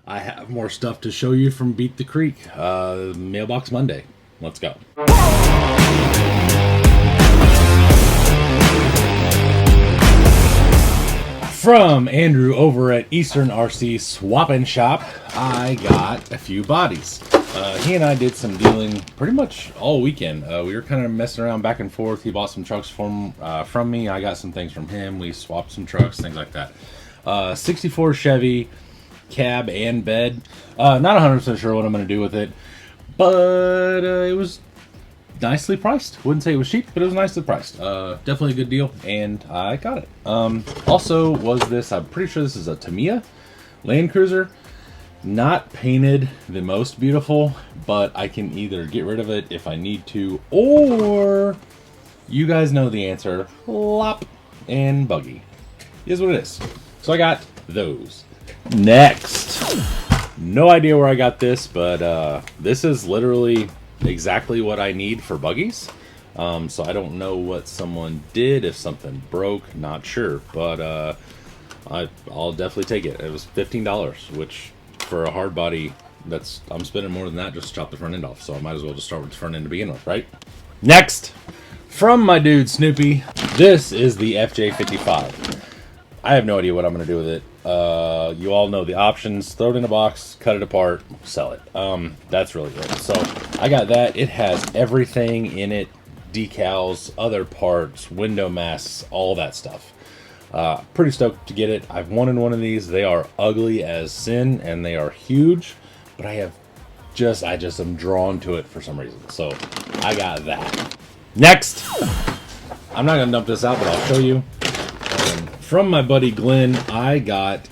I have more stuff to show you from Beat the Creek. Mailbox Monday. Let's go. From Andrew over at Eastern RC Swap and Shop, I got a few bodies. He and I did some dealing pretty much all weekend. We were kind of messing around back and forth. He bought some trucks from me. I got some things from him. We swapped some trucks, things like that. 64 Chevy, cab and bed. Not 100% sure what I'm going to do with it, but it was nicely priced. Wouldn't say it was cheap, but it was nicely priced. Definitely a good deal, and I got it. Also was this, I'm pretty sure this is a Tamiya Land Cruiser. Not painted the most beautiful, but I can either get rid of it if I need to, or you guys know the answer, Lop and Buggy. Is what it is. So I got those. Next, no idea where I got this, but this is literally exactly what I need for buggies. So I don't know what someone did, if something broke, not sure, but I'll definitely take it. It was $15, which for a hard body, I'm spending more than that just to chop the front end off, so I might as well just start with the front end to begin with, right? Next, from my dude Snoopy, this is the FJ55. I have no idea what I'm going to do with it. You all know the options. Throw it in a box, cut it apart, sell it. That's really good. So I got that. It has everything in it. Decals, other parts, window masks, all that stuff. Pretty stoked to get it. I've wanted one of these. They are ugly as sin and they are huge, but I just am drawn to it for some reason. So I got that. Next, I'm not going to dump this out, but I'll show you. From my buddy Glenn, I got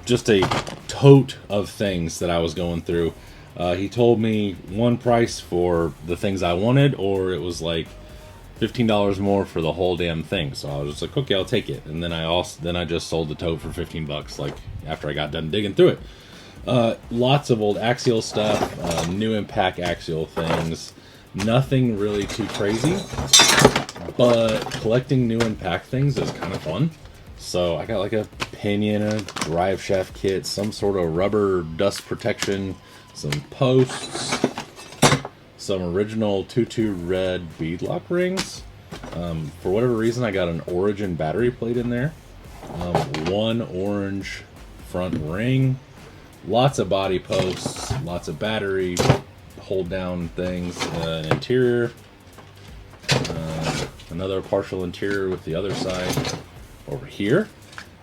just a tote of things that I was going through. He told me one price for the things I wanted, or it was like $15 more for the whole damn thing. So I was just like, okay, I'll take it. And then I just sold the tote for $15, like after I got done digging through it. Lots of old axial stuff, new impact axial things. Nothing really too crazy, but collecting new impact things is kind of fun. So I got like a pinion, a drive shaft kit, some sort of rubber dust protection, some posts, some original 2-2 red beadlock rings. For whatever reason, I got an Origin battery plate in there. One orange front ring, lots of body posts, lots of battery hold down things, an interior, another partial interior with the other side over here.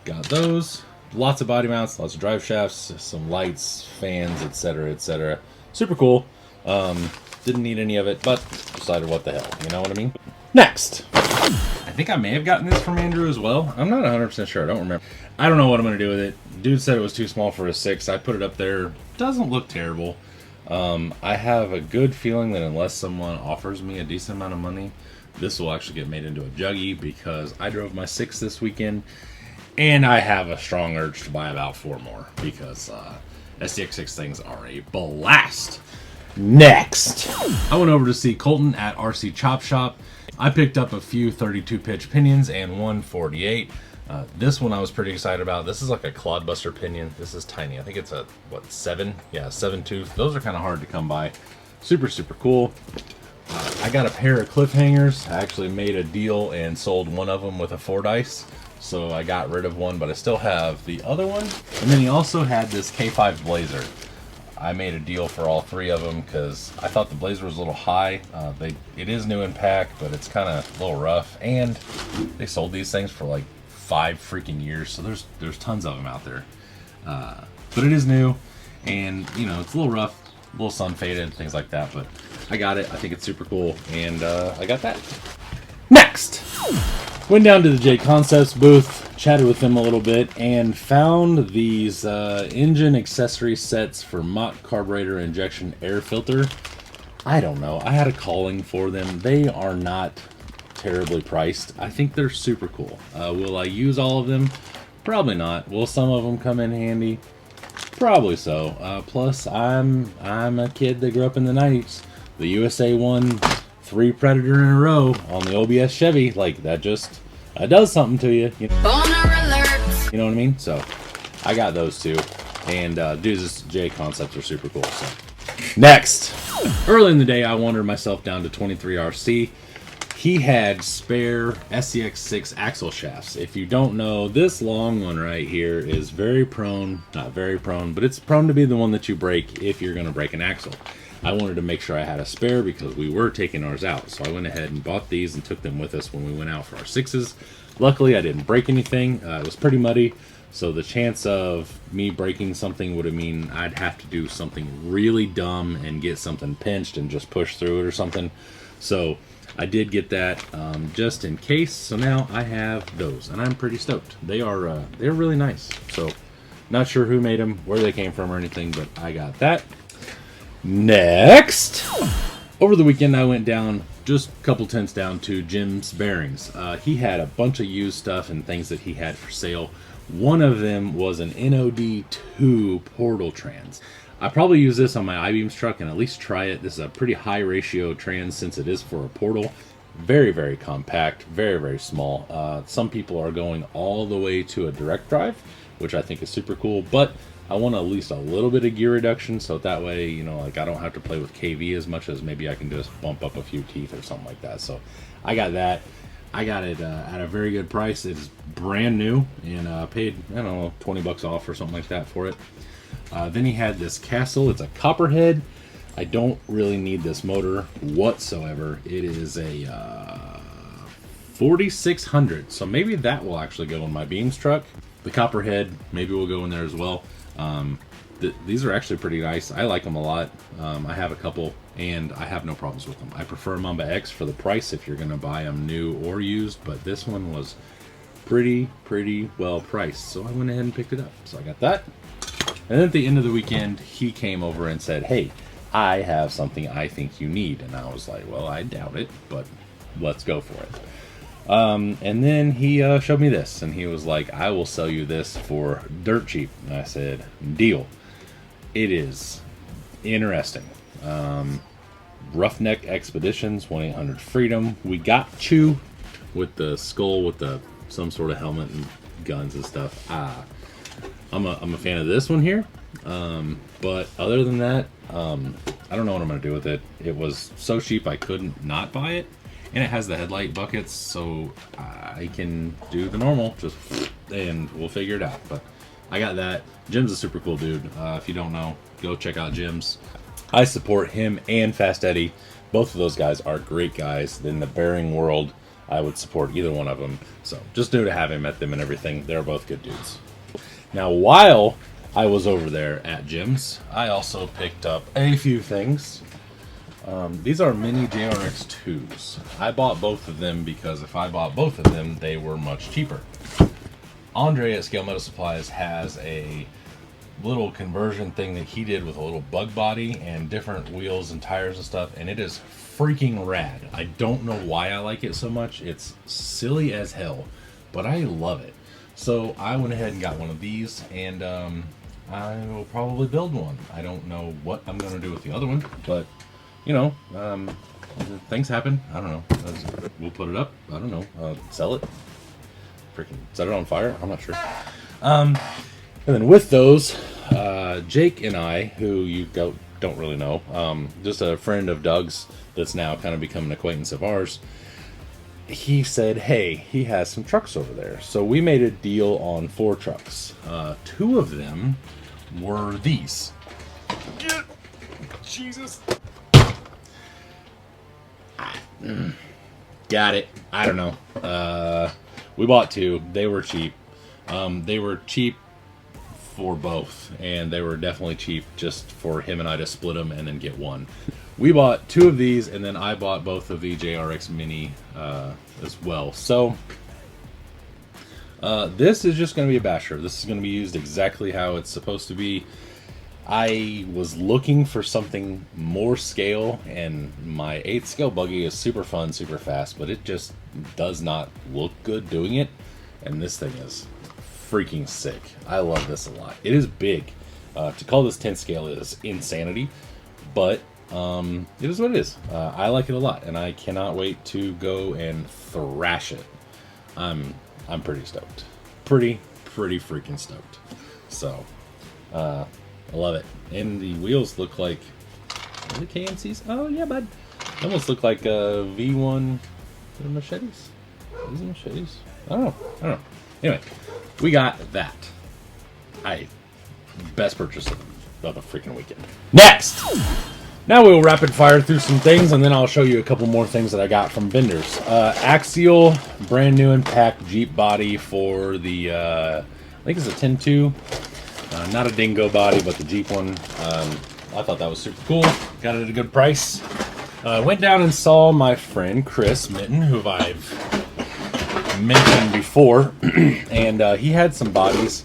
Got those. Lots of body mounts, lots of drive shafts, some lights, fans, etc., etc. Super cool. Didn't need any of it, but decided what the hell, you know what I mean? Next, I think I may have gotten this from Andrew as well. I'm not 100% sure. I don't remember. I don't know what I'm going to do with it. Dude said it was too small for a 6. I put it up there. Doesn't look terrible. I have a good feeling that unless someone offers me a decent amount of money, this will actually get made into a juggy, because I drove my 6 this weekend, and I have a strong urge to buy about 4 more, because SDX6 things are a blast. Next, I went over to see Colton at RC Chop Shop. I picked up a few 32 pitch pinions and one 48. This one I was pretty excited about. This is like a clodbuster pinion. This is tiny. I think it's a, 7? Yeah, 7 tooth. Those are kind of hard to come by. Super, super cool. I got a pair of cliffhangers. I actually made a deal and sold one of them with a 4 dice. So I got rid of one, but I still have the other one. And then he also had this K5 Blazer. I made a deal for all 3 of them because I thought the Blazer was a little high. It is new in pack, but it's kind of a little rough. And they sold these things for like 5 freaking years, so there's tons of them out there. But it is new, and you know, it's a little rough, a little sun faded, things like that. But I got it. I think it's super cool, and I got that. Next, went down to the JConcepts booth, chatted with them a little bit, and found these engine accessory sets for Mach carburetor injection air filter. I don't know. I had a calling for them. They are not terribly priced. I think they're super cool. Will I use all of them? Probably not. Will some of them come in handy? Probably so. Plus, I'm a kid that grew up in the 90s. The USA won 3 Predator in a row on the OBS Chevy. Like, that does something to you. You know what I mean? So, I got those 2. And dude, this JConcepts are super cool. So next, early in the day, I wandered myself down to 23RC. He had spare SCX6 axle shafts. If you don't know, this long one right here is very prone, not very prone, but it's prone to be the one that you break if you're going to break an axle. I wanted to make sure I had a spare because we were taking ours out. So I went ahead and bought these and took them with us when we went out for our 6s. Luckily, I didn't break anything. It was pretty muddy. So the chance of me breaking something would have mean I'd have to do something really dumb and get something pinched and just push through it or something. So I did get that just in case. So now I have those, and I'm pretty stoked. They're really nice. So not sure who made them, where they came from or anything, but I got that. Next, over the weekend I went down just a couple tenths down to Jim's Bearings. He had a bunch of used stuff and things that he had for sale. One of them was an NOD2 portal trans. I probably use this on my I-beams truck and at least try it. This is a pretty high ratio trans since it is for a portal. Very, very compact, very, very small. Some people are going all the way to a direct drive, which I think is super cool, but I want at least a little bit of gear reduction, so that way, you know, like I don't have to play with KV as much as maybe I can just bump up a few teeth or something like that. So I got that. I got it at a very good price. It's brand new, and paid, I don't know, 20 bucks off or something like that for it. Then he had this Castle. It's a copperhead. I don't really need this motor whatsoever. It is a 4600, so maybe that will actually go in my beams truck. The copperhead maybe will go in there as well. These are actually pretty nice. I like them a lot. I have a couple, and I have no problems with them. I prefer Mamba X for the price if you're going to buy them new or used, but this one was pretty well priced, so I went ahead and picked it up. So I got that. And then at the end of the weekend, he came over and said, hey, I have something I think you need. And I was like, well, I doubt it, but let's go for it. And then he showed me this, and he was like, I will sell you this for dirt cheap. And I said, deal. It is interesting. Roughneck Expeditions, 1-800-FREEDOM. We got Chew with the skull with some sort of helmet and guns and stuff. I'm a fan of this one here, but other than that, I don't know what I'm going to do with it. It was so cheap I couldn't not buy it, and it has the headlight buckets, so I can do the normal, and we'll figure it out. But I got that. Jim's a super cool dude. If you don't know, go check out Jim's. I support him and Fast Eddie. Both of those guys are great guys. In the bearing world, I would support either one of them. So just new to have him, met them and everything. They're both good dudes. Now, while I was over there at Jim's, I also picked up a few things. These are mini JRX2s. I bought both of them because if I bought both of them, they were much cheaper. Andre at Scale Metal Supplies has a little conversion thing that he did with a little bug body and different wheels and tires and stuff, and it is freaking rad. I don't know why I like it so much. It's silly as hell, but I love it. So I went ahead and got one of these, and I will probably build one. I don't know what I'm going to do with the other one, but, you know, things happen. I don't know. We'll put it up. I don't know. Sell it. Freaking set it on fire. I'm not sure. And then with those, Jake and I, who you don't really know, just a friend of Doug's that's now kind of become an acquaintance of ours, he said, hey, he has some trucks over there. So we made a deal on 4 trucks. 2 of them were these. Jesus. Got it. I don't know. We bought 2. They were cheap. They were cheap for both, and they were definitely cheap just for him and I to split them and then get one. We bought 2 of these, and then I bought both of the JRX Mini as well. So this is just going to be a basher. This is going to be used exactly how it's supposed to be. I was looking for something more scale, and my 8th scale buggy is super fun, super fast, but it just does not look good doing it, and this thing is freaking sick. I love this a lot. It is big. To call this 10 scale is insanity, but it is what it is. I like it a lot, and I cannot wait to go and thrash it. I'm pretty stoked. Pretty freaking stoked. So I love it. And the wheels look like, are they KNCs? Oh yeah, bud. They almost look like V1 machetes. These are machetes. I don't know. Anyway, we got that. Best purchase of the freaking weekend. Next! Now we'll rapid fire through some things, and then I'll show you a couple more things that I got from vendors. Axial, brand new and packed Jeep body for the, I think it's a 10.2. Not a dingo body, but the Jeep one. I thought that was super cool. Got it at a good price. Went down and saw my friend Chris Mitten, who I've mentioned before, and he had some bodies.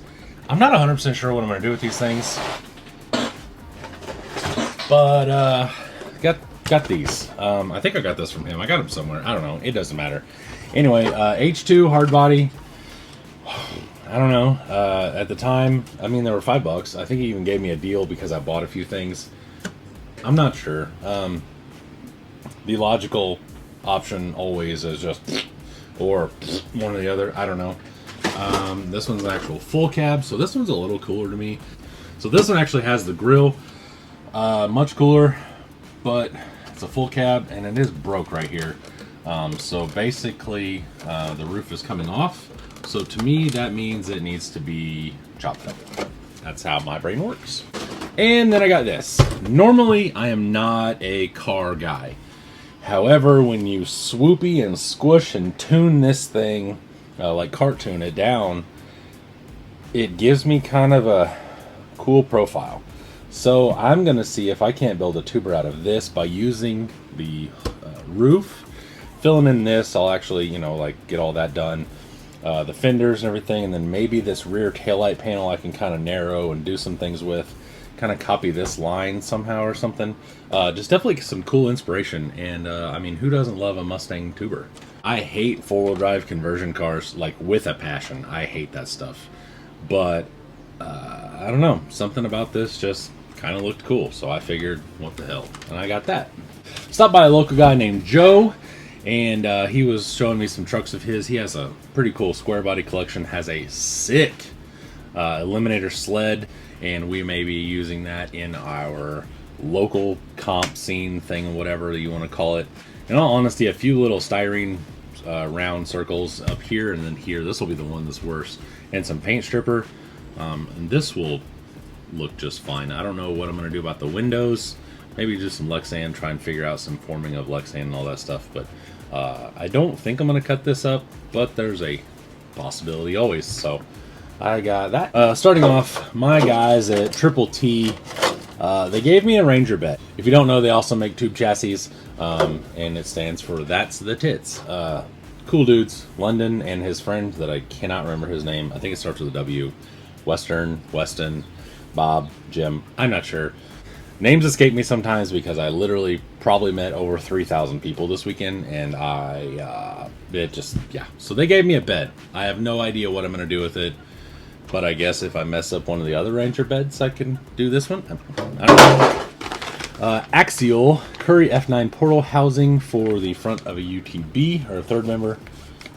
I'm not 100% sure what I'm going to do with these things, but got these. I think I got this from him. I got them somewhere. I don't know. It doesn't matter. Anyway, H2 hard body. I don't know. At the time, I mean, they were $5. I think he even gave me a deal because I bought a few things. I'm not sure. The logical option always is just or one or the other. I don't know. This one's an actual full cab, so this one's a little cooler to me. So this one actually has the grill, much cooler, but it's a full cab and it is broke right here. So basically, the roof is coming off. So to me, that means it needs to be chopped up. That's how my brain works. And then I got this. Normally, I am not a car guy. However, when you swoopy and squish and tune this thing, like kart tune it down, it gives me kind of a cool profile. So I'm going to see if I can't build a tuber out of this by using the roof. Filling in this, I'll actually, like get all that done. The fenders and everything, and then maybe this rear taillight panel I can kind of narrow and do some things with. Kind of copy this line somehow or something. Just definitely some cool inspiration. And I mean, who doesn't love a Mustang tuber? I hate four-wheel drive conversion cars, like with a passion. I hate that stuff. But I don't know, something about this just kind of looked cool. So I figured, what the hell? And I got that. Stopped by a local guy named Joe. And he was showing me some trucks of his. He has a pretty cool square body collection. Has a sick Eliminator sled. And we may be using that in our local comp scene thing, whatever you want to call it. In all honesty, a few little styrene round circles up here and then here. This will be the one that's worse. And some paint stripper. And this will look just fine. I don't know what I'm going to do about the windows. Maybe just some Lexan, try and figure out some forming of Lexan and all that stuff. But I don't think I'm going to cut this up, but there's a possibility always. So I got that. Starting off, my guys at Triple T, they gave me a Ranger bed. If you don't know, they also make tube chassis, and it stands for That's the Tits. Cool dudes, London and his friend that I cannot remember his name. I think it starts with a W. Weston, Bob, Jim, I'm not sure. Names escape me sometimes because I literally probably met over 3,000 people this weekend, and So they gave me a bed. I have no idea what I'm going to do with it, but I guess if I mess up one of the other Ranger beds, I can do this one. I don't know. Axial Curry F9 portal housing for the front of a UTB, or a third member.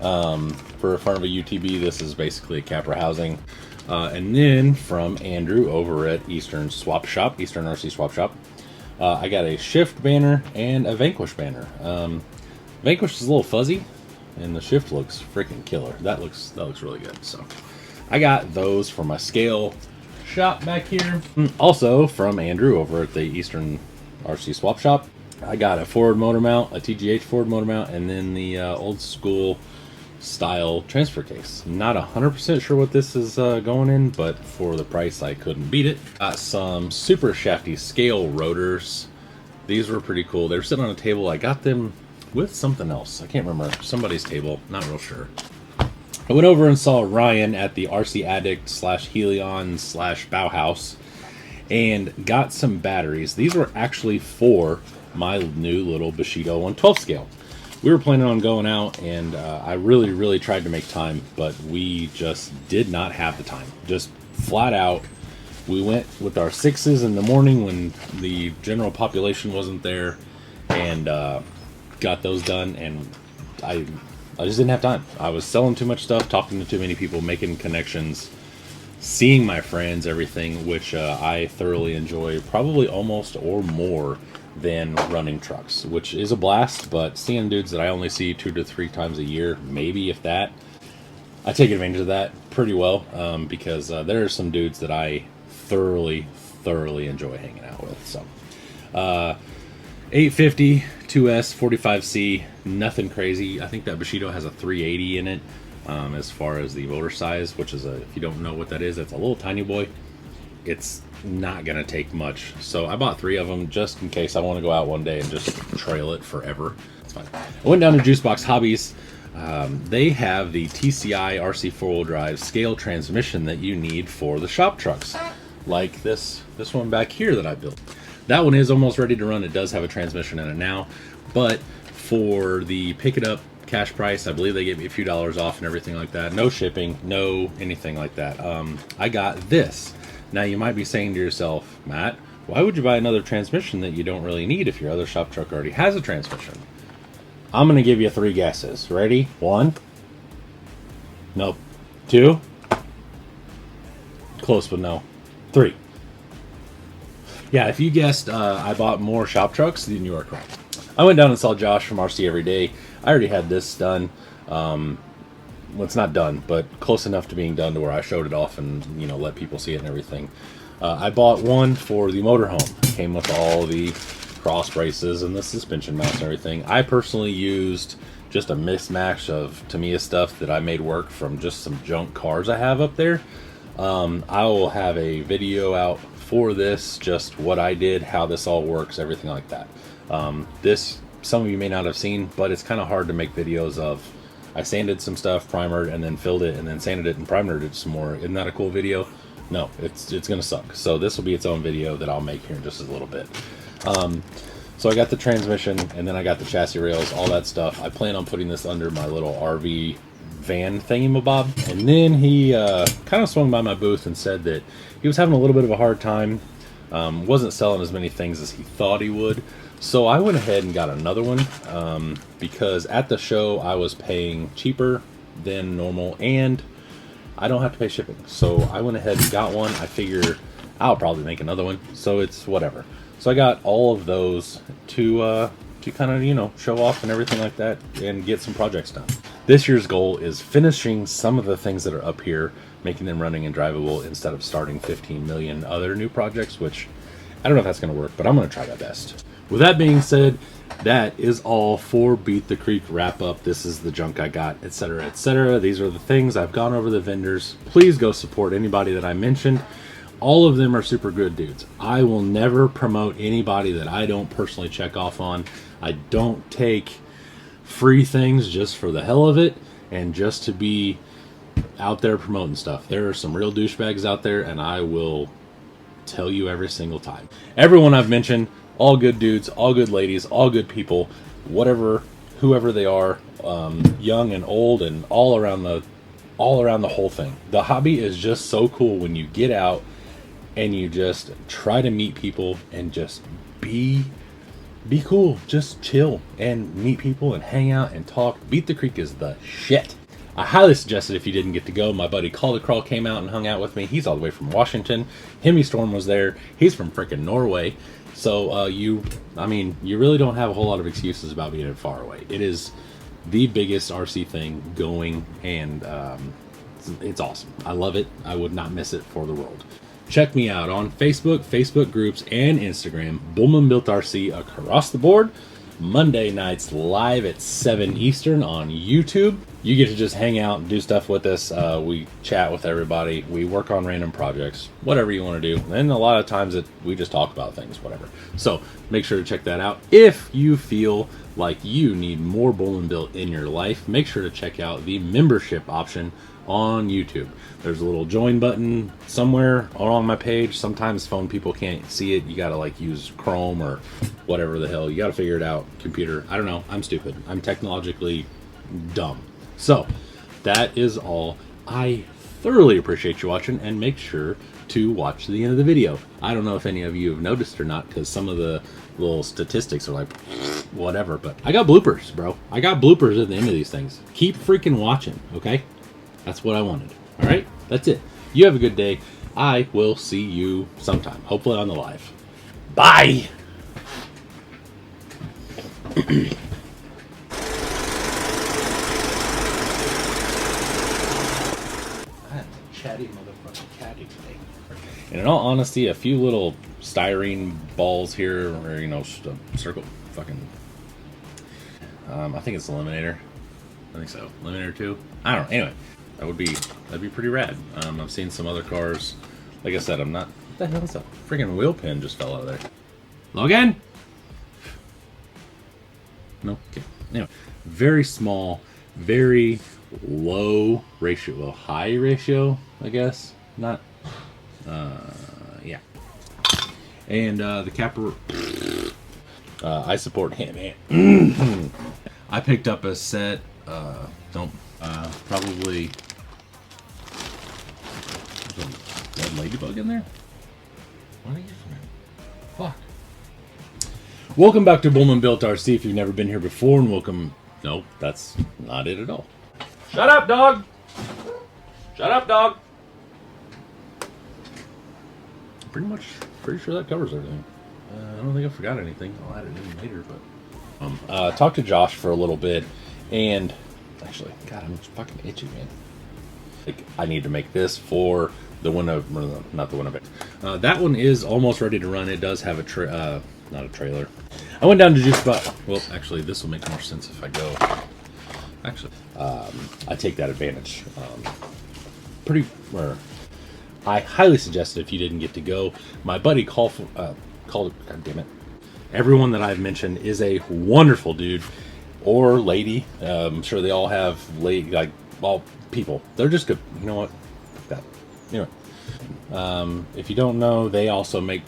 For a front of a UTB, this is basically a capper housing. And then from Andrew over at Eastern RC Swap Shop, I got a Shift banner and a Vanquish banner. Vanquish is a little fuzzy, and the Shift looks freaking killer. That looks really good. So I got those for my scale shop back here. Also from Andrew over at the Eastern RC Swap Shop, I got a forward motor mount, a TGH forward motor mount, and then the old school style transfer case. Not 100% sure what this is going in, but for the price I couldn't beat it. Got some super shafty scale rotors. These were pretty cool. They were sitting on a table. I got them with something else. I can't remember. Somebody's table. Not real sure. I went over and saw Ryan at the RC Addict / Helion / Bauhaus and got some batteries. These were actually for my new little Bushido 112 scale. We were planning on going out, and I really tried to make time, but we just did not have the time. Just flat out. We went with our 6s in the morning when the general population wasn't there, and got those done, and I just didn't have time. I was selling too much stuff, talking to too many people, making connections. seeing my friends, everything, which I thoroughly enjoy, probably almost or more than running trucks, which is a blast. But seeing dudes that I only see 2 to 3 times a year, maybe if that, I take advantage of that pretty well, because there are some dudes that I thoroughly enjoy hanging out with. So 850 2S 45C, nothing crazy. I think that Bushido has a 380 in it, as far as the motor size, which is if you don't know what that is, it's a little tiny boy. It's not gonna take much, so I bought 3 of them just in case I want to go out one day and just trail it forever. It's fine. I went down to Juicebox Hobbies. They have the TCI RC 4-wheel drive scale transmission that you need for the shop trucks, like this one back here that I built. That one is almost ready to run. It does have a transmission in it now, but for the pick it up cash price, I believe they gave me a few dollars off and everything like that. No shipping, no anything like that. I got this. Now you might be saying to yourself, Matt, why would you buy another transmission that you don't really need if your other shop truck already has a transmission? I'm going to give you 3 guesses. Ready? 1. Nope. 2. Close, but no. 3. Yeah, if you guessed I bought more shop trucks, then you are correct. I went down and saw Josh from RC Every Day. I already had this done. Well, it's not done, but close enough to being done to where I showed it off and, you know, let people see it and everything. I bought one for the motorhome. Came with all the cross braces and the suspension mounts and everything. I personally used just a mismatch of Tamiya stuff that I made work from just some junk cars I have up there. I will have a video out for this, just what I did, how this all works, everything like that. This, some of you may not have seen, but it's kind of hard to make videos of. I sanded some stuff, primered, and then filled it, and then sanded it and primered it some more. Isn't that a cool video? No, it's gonna suck. So this will be its own video that I'll make here in just a little bit. So I got the transmission, and then I got the chassis rails, all that stuff. I plan on putting this under my little RV van thingamabob. And then he kind of swung by my booth and said that he was having a little bit of a hard time. Wasn't selling as many things as he thought he would. So I went ahead and got another one, because at the show I was paying cheaper than normal, and I don't have to pay shipping. So I went ahead and got one. I figure I'll probably make another one, so it's whatever. So I got all of those to kind of, you know, show off and everything like that and get some projects done. This year's goal is finishing some of the things that are up here, making them running and drivable instead of starting 15 million other new projects, which I don't know if that's going to work, but I'm going to try my best. With that being said, that is all for Beat the Creek wrap up. This is the junk I got, etc., etc. These are the things I've gone over the vendors. Please go support anybody that I mentioned. All of them are super good dudes. I will never promote anybody that I don't personally check off on. I don't take free things just for the hell of it and just to be out there promoting stuff. There are some real douchebags out there, and I will tell you every single time. Everyone I've mentioned, all good dudes, all good ladies, all good people, whatever, whoever they are, young and old, and all around the whole thing. The hobby is just so cool when you get out and you just try to meet people and just be cool, just chill and meet people and hang out and talk. Beat the Creek is the shit. I highly suggest it if you didn't get to go. My buddy Call the Crawl came out and hung out with me. He's all the way from Washington. Hemi Storm was there. He's from frickin' Norway. So you really don't have a whole lot of excuses about being far away. It is the biggest RC thing going, and it's awesome. I love it. I would not miss it for the world. Check me out on Facebook groups, and Instagram. Bullman Built RC across the board. Monday nights live at 7 Eastern on YouTube. You get to just hang out and do stuff with us. We chat with everybody. We work on random projects, whatever you want to do. And a lot of times we just talk about things, whatever. So make sure to check that out. If you feel like you need more Bullman Built in your life, make sure to check out the membership option on YouTube. There's a little join button somewhere on my page. Sometimes phone people can't see it. You gotta like use Chrome or whatever the hell. You gotta figure it out. Computer. I don't know. I'm stupid. I'm technologically dumb. So that is all. I thoroughly appreciate you watching, and make sure to watch the end of the video. I don't know if any of you have noticed or not, because some of the little statistics are like whatever, but I got bloopers, bro. I got bloopers at the end of these things. Keep freaking watching, okay? That's what I wanted. All right, that's it. You have a good day. I will see you sometime, hopefully on the live. Bye! Chatty motherfucking catty today. And in all honesty, a few little styrene balls here, or just a circle fucking. I think it's the Eliminator. I think so. Eliminator 2. I don't know. Anyway, that'd be pretty rad. I've seen some other cars. Like I said, I'm not. What the hell is that? Freaking wheel pin just fell out of there. Logan. No. Okay. Anyway, very small, very low ratio, well, high ratio, I guess. Not, yeah. And the capper, I support him. I picked up a set. Probably. There's a dead ladybug in there. What did I get from him? Fuck. Welcome back to Bullman Built RC. If you've never been here before, and welcome. No, that's not it at all. Shut up, dog! Shut up, dog! Pretty sure that covers everything. I don't think I forgot anything. I'll add it in later, but... talked to Josh for a little bit, and... Actually, God, I'm fucking itchy, man. Like, I need to make this for the Winnebago... Not the Winnebago. That one is almost ready to run. It does have a not a trailer. I went down to Juice Spot. Well, actually, this will make more sense if I go... Actually, I take that advantage. I highly suggest it if you didn't get to go. My buddy called. God damn it! Everyone that I've mentioned is a wonderful dude or lady. I'm sure they all have all people. They're just good. You know what? Anyway, if you don't know, they also make